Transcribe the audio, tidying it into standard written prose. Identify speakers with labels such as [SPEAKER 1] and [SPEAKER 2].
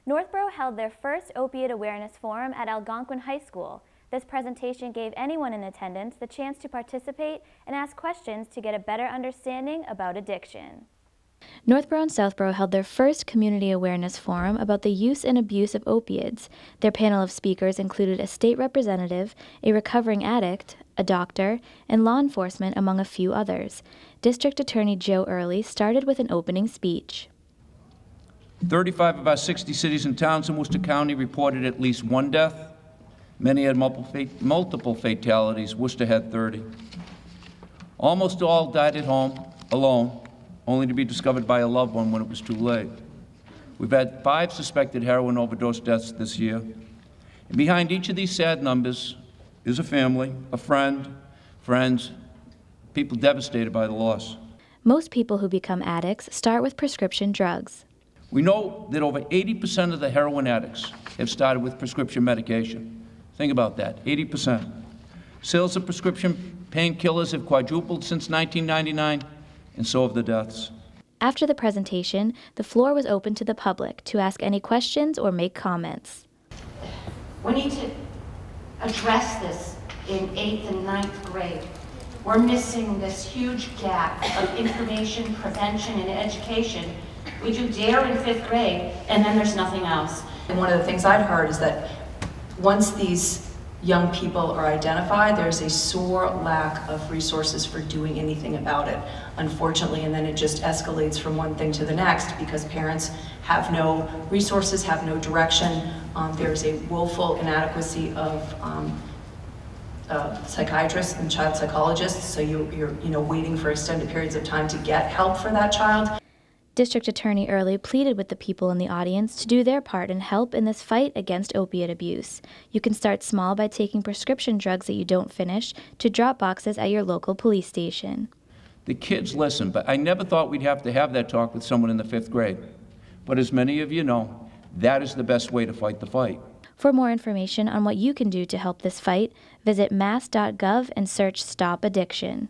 [SPEAKER 1] Northborough held their first Opioid Awareness Forum at Algonquin High School. This presentation gave anyone in attendance the chance to participate and ask questions to get a better understanding about addiction.
[SPEAKER 2] Northborough and Southborough held their first community awareness forum about the use and abuse of opiates. Their panel of speakers included a state representative, a recovering addict, a doctor, and law enforcement, among a few others. District Attorney Joe Early started with an opening speech.
[SPEAKER 3] 35 of our 60 cities and towns in Worcester County reported at least one death. Many had multiple fatalities. Worcester had 30. Almost all died at home, alone, only to be discovered by a loved one when it was too late. We've had 5 suspected heroin overdose deaths this year. And behind each of these sad numbers is a family, a friend, friends, people devastated by the loss.
[SPEAKER 2] Most people who become addicts start with prescription drugs.
[SPEAKER 3] We know that over 80% of the heroin addicts have started with prescription medication. Think about that, 80%. Sales of prescription painkillers have quadrupled since 1999, and so have the deaths.
[SPEAKER 2] After the presentation, the floor was open to the public to ask any questions or make comments.
[SPEAKER 4] We need to address this in 8th and 9th grade. We're missing this huge gap of information, prevention, and education. We do DARE in 5th grade, and then there's nothing else.
[SPEAKER 5] And one of the things I'd heard is that once these young people are identified, there's a sore lack of resources for doing anything about it, unfortunately, and then it just escalates from one thing to the next because parents have no resources, have no direction. There's a woeful inadequacy of psychiatrists and child psychologists, so you're waiting for extended periods of time to get help for that child.
[SPEAKER 2] District Attorney Early pleaded with the people in the audience to do their part and help in this fight against opiate abuse. You can start small by taking prescription drugs that you don't finish to drop boxes at your local police station.
[SPEAKER 3] The kids listen, but I never thought we'd have to have that talk with someone in the 5th grade. But as many of you know, that is the best way to fight the fight.
[SPEAKER 2] For more information on what you can do to help this fight, visit mass.gov and search Stop Addiction.